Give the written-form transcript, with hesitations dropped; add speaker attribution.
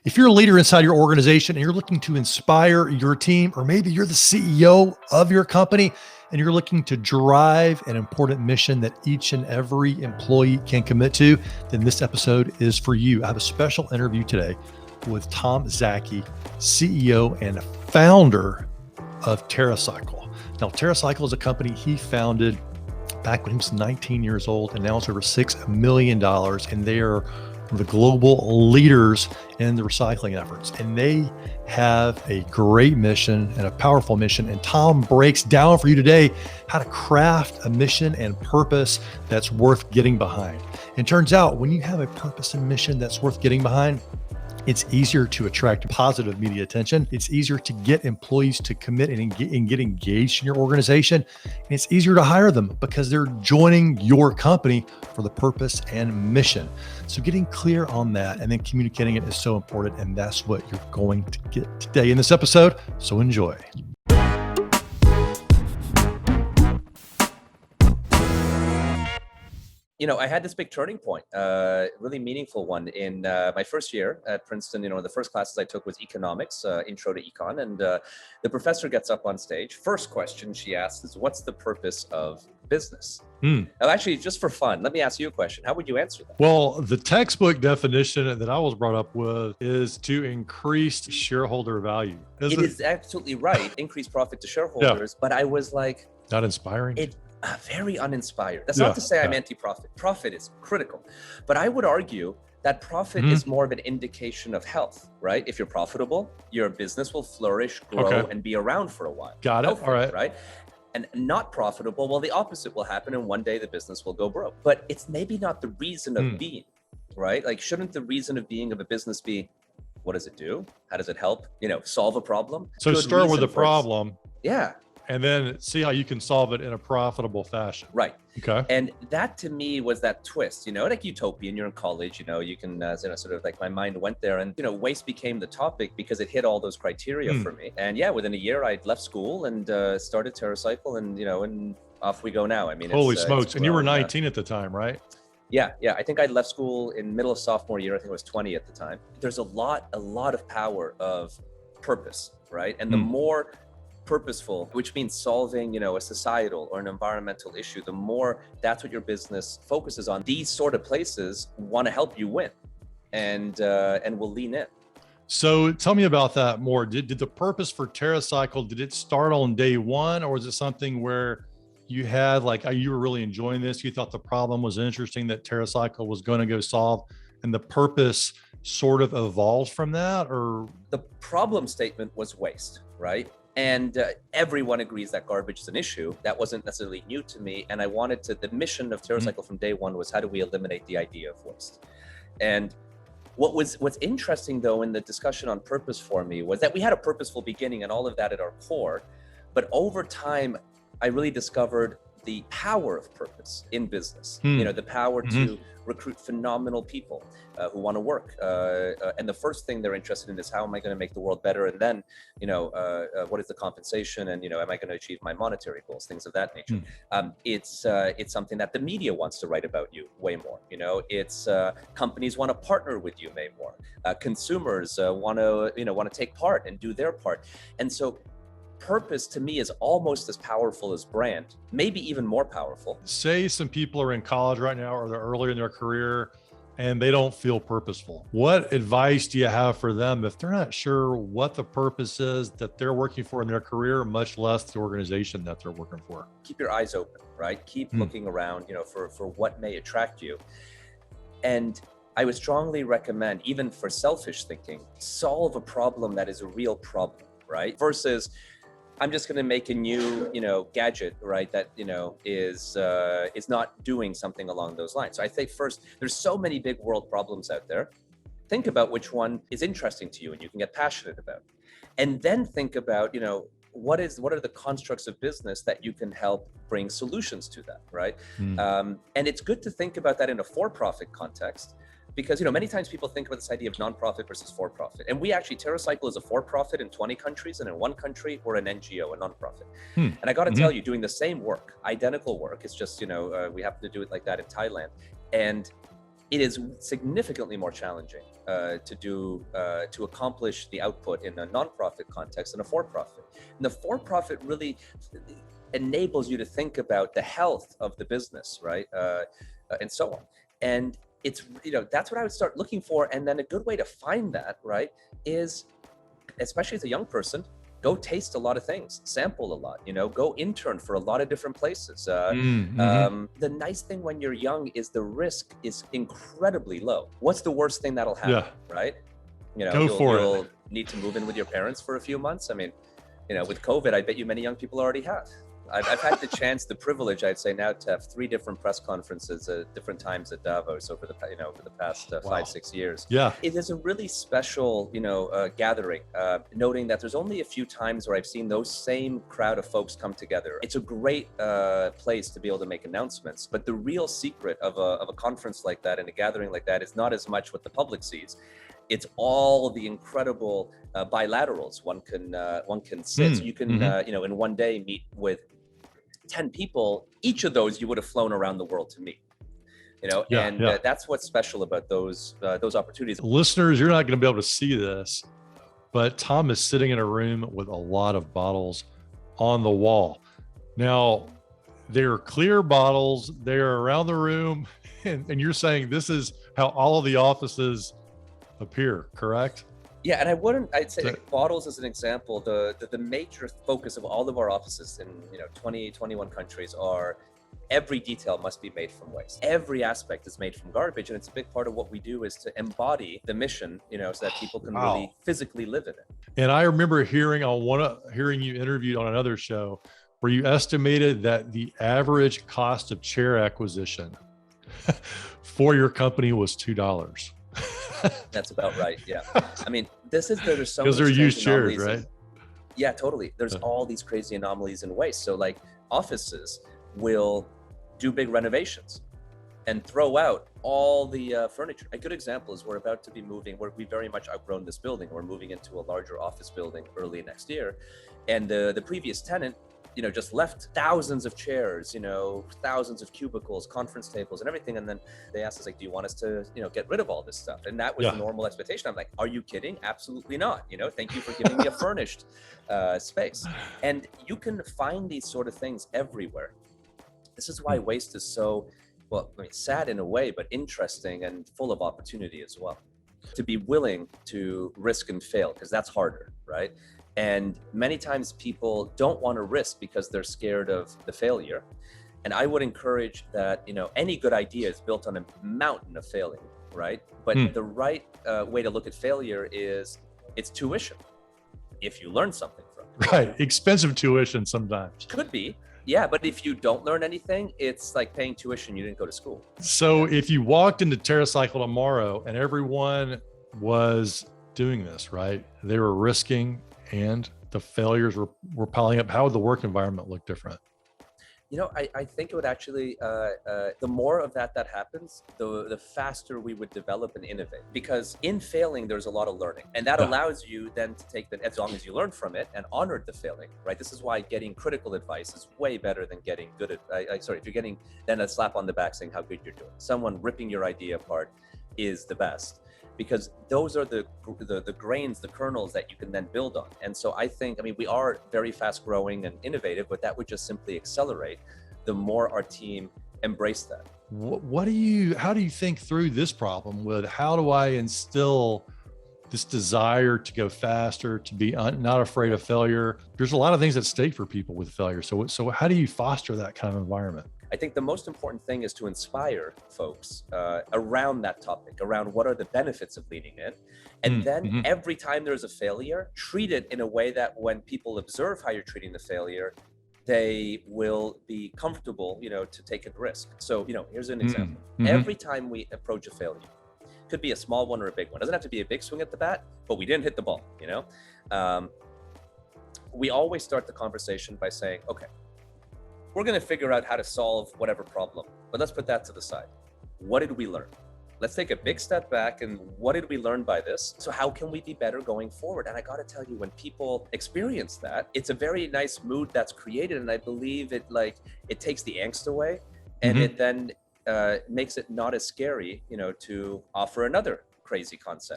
Speaker 1: If you're a leader inside your organization and you're looking to inspire your team, or maybe you're the CEO of your company and you're looking to drive an important mission that each and every employee can commit to, then this episode is for you. I have a special interview today with Tom Szaky, CEO and founder of TerraCycle. Now, TerraCycle is a company he founded back when he was 19 years old, and now it's over $6 million. And they are the global leaders in the recycling efforts. And they have a great mission and a powerful mission. And Tom breaks down for you today how to craft a mission and purpose that's worth getting behind. It turns out when you have a purpose and mission that's worth getting behind, it's easier to attract positive media attention. It's easier to get employees to commit and get engaged in your organization. And it's easier to hire them because they're joining your company for the purpose and mission. So getting clear on that and then communicating it is so important. And that's what you're going to get today in this episode. So enjoy.
Speaker 2: You know, I had this big turning point, really meaningful one in my first year at Princeton. You know, the first classes I took was economics, intro to econ. And the professor gets up on stage. First question she asks is, what's the purpose of business? Now, actually, just for fun, let me ask you a question. How would you answer that?
Speaker 1: Well, the textbook definition that I was brought up with is to increase shareholder value.
Speaker 2: It is absolutely right. Increase profit to shareholders. Yeah. But I was like,
Speaker 1: not inspiring.
Speaker 2: Very uninspired. That's not to say I'm anti-profit. Profit is critical. But I would argue that profit is more of an indication of health, right? If you're profitable, your business will flourish, grow, and be around for a while.
Speaker 1: Got it. All right.
Speaker 2: Right? And not profitable, well, the opposite will happen, and one day the business will go broke. But it's maybe not the reason of being, right? Like, shouldn't the reason of being of a business be, what does it do? How does it help, solve a problem?
Speaker 1: So start with the problem.
Speaker 2: Yeah.
Speaker 1: And then see how you can solve it in a profitable fashion.
Speaker 2: Right.
Speaker 1: Okay.
Speaker 2: And that to me was that twist, like utopian, you're in college, you can sort of like my mind went there, and, waste became the topic because it hit all those criteria for me. And yeah, within a year I'd left school and started TerraCycle, and, and off we go now. I mean,
Speaker 1: holy smokes. And you were 19 at the time, right?
Speaker 2: Yeah. I think I'd left school in middle of sophomore year. I think I was 20 at the time. There's a lot of power of purpose, right? And the more purposeful, which means solving, a societal or an environmental issue, the more that's what your business focuses on. These sort of places want to help you win, and will lean in.
Speaker 1: So tell me about that more. Did the purpose for TerraCycle, did it start on day one, or was it something where you had you were really enjoying this, you thought the problem was interesting that TerraCycle was going to go solve, and the purpose sort of evolved from that? Or
Speaker 2: the problem statement was waste, right? And everyone agrees that garbage is an issue. That wasn't necessarily new to me. And I wanted the mission of TerraCycle from day one was, how do we eliminate the idea of waste? And what's interesting though in the discussion on purpose for me was that we had a purposeful beginning and all of that at our core. But over time, I really discovered the power of purpose in business, the power to recruit phenomenal people who want to work. And the first thing they're interested in is, how am I going to make the world better? And then, what is the compensation? And, am I going to achieve my monetary goals? Things of that nature. It's something that the media wants to write about you way more. It's companies want to partner with you way more. Consumers want to take part and do their part. And so purpose to me is almost as powerful as brand, maybe even more powerful.
Speaker 1: Say some people are in college right now, or they're earlier in their career and they don't feel purposeful. What advice do you have for them if they're not sure what the purpose is that they're working for in their career, much less the organization that they're working for?
Speaker 2: Keep your eyes open, right? Keep looking around, for what may attract you. And I would strongly recommend, even for selfish thinking, solve a problem that is a real problem, right? Versus, I'm just going to make a new, gadget, right? That, is not doing something along those lines. So I think first, there's so many big world problems out there. Think about which one is interesting to you and you can get passionate about. And then think about, what are the constructs of business that you can help bring solutions to that, right? And it's good to think about that in a for-profit context. Because, many times people think about this idea of nonprofit versus for-profit. And we actually, TerraCycle is a for-profit in 20 countries, and in one country, we're an NGO, a nonprofit. And I got to tell you, doing the same work, identical work, it's just, we happen to do it like that in Thailand. And it is significantly more challenging to accomplish the output in a nonprofit context and a for-profit. And the for-profit really enables you to think about the health of the business, right? And so on. And it's, that's what I would start looking for. And then a good way to find that, right, is, especially as a young person, go taste a lot of things, sample a lot, go intern for a lot of different places. The nice thing when you're young is the risk is incredibly low. What's the worst thing that'll happen, right? You'll need to move in with your parents for a few months. I mean, with COVID, I bet you many young people already have. I've had the chance, the privilege, I'd say now, to have 3 different press conferences at different times at Davos over the past 5-6 years.
Speaker 1: Yeah,
Speaker 2: it is a really special, gathering. Noting that there's only a few times where I've seen those same crowd of folks come together. It's a great place to be able to make announcements. But the real secret of a conference like that and a gathering like that is not as much what the public sees. It's all the incredible bilaterals one can sit. So you can, in one day meet with 10 people. Each of those you would have flown around the world to meet. That's what's special about those opportunities.
Speaker 1: Listeners, you're not going to be able to see this, but Tom is sitting in a room with a lot of bottles on the wall. Now, they're clear bottles. They're around the room, and you're saying this is how all of the offices appear, correct?
Speaker 2: Yeah, and I'd say like bottles as an example, the major focus of all of our offices in 21 countries are every detail must be made from waste. Every aspect is made from garbage, and it's a big part of what we do is to embody the mission, so that people can really physically live in it.
Speaker 1: And I remember hearing you interviewed on another show where you estimated that the average cost of chair acquisition for your company was $2.
Speaker 2: That's about right. Yeah. I mean, there's so
Speaker 1: because they're used chairs, right?
Speaker 2: Yeah, totally. There's all these crazy anomalies in waste. So like offices will do big renovations and throw out all the furniture. A good example is we're about to be moving, we very much outgrown this building. We're moving into a larger office building early next year. And the previous tenant, just left thousands of chairs, thousands of cubicles, conference tables and everything. And then they asked us, like, do you want us to, get rid of all this stuff? And that was the normal expectation. I'm like, are you kidding? Absolutely not. Thank you for giving me a furnished space. And you can find these sort of things everywhere. This is why waste is so, sad in a way, but interesting and full of opportunity as well. To be willing to risk and fail, because that's harder, right? And many times people don't want to risk because they're scared of the failure. And I would encourage that, any good idea is built on a mountain of failing, right? But the right way to look at failure is it's tuition, if you learn something from it.
Speaker 1: Right, expensive tuition sometimes.
Speaker 2: Could be, yeah, but if you don't learn anything, it's like paying tuition, you didn't go to school.
Speaker 1: So if you walked into TerraCycle tomorrow and everyone was doing this, right? They were risking and the failures were piling up. How would the work environment look different?
Speaker 2: I think it would actually, the more of that happens, the faster we would develop and innovate. Because in failing, there's a lot of learning. And that allows you then to take as long as you learn from it and honor the failing, right? This is why getting critical advice is way better than getting good if you're getting then a slap on the back saying how good you're doing. Someone ripping your idea apart is the best. Because those are the grains, the kernels that you can then build on. And so I think, we are very fast growing and innovative, but that would just simply accelerate the more our team embrace that.
Speaker 1: How do you think through this problem with how do I instill this desire to go faster, to be not afraid of failure? There's a lot of things at stake for people with failure. So how do you foster that kind of environment?
Speaker 2: I think the most important thing is to inspire folks around that topic, around what are the benefits of leaning in. And then every time there's a failure, treat it in a way that when people observe how you're treating the failure, they will be comfortable, to take a risk. So, here's an example. Every time we approach a failure, could be a small one or a big one. Doesn't have to be a big swing at the bat, but we didn't hit the ball, we always start the conversation by saying, okay, we're going to figure out how to solve whatever problem, but let's put that to the side. What did we learn? Let's take a big step back and what did we learn by this? So how can we be better going forward? And I got to tell you, when people experience that, it's a very nice mood that's created. And I believe it takes the angst away and it then makes it not as scary, to offer another crazy concept.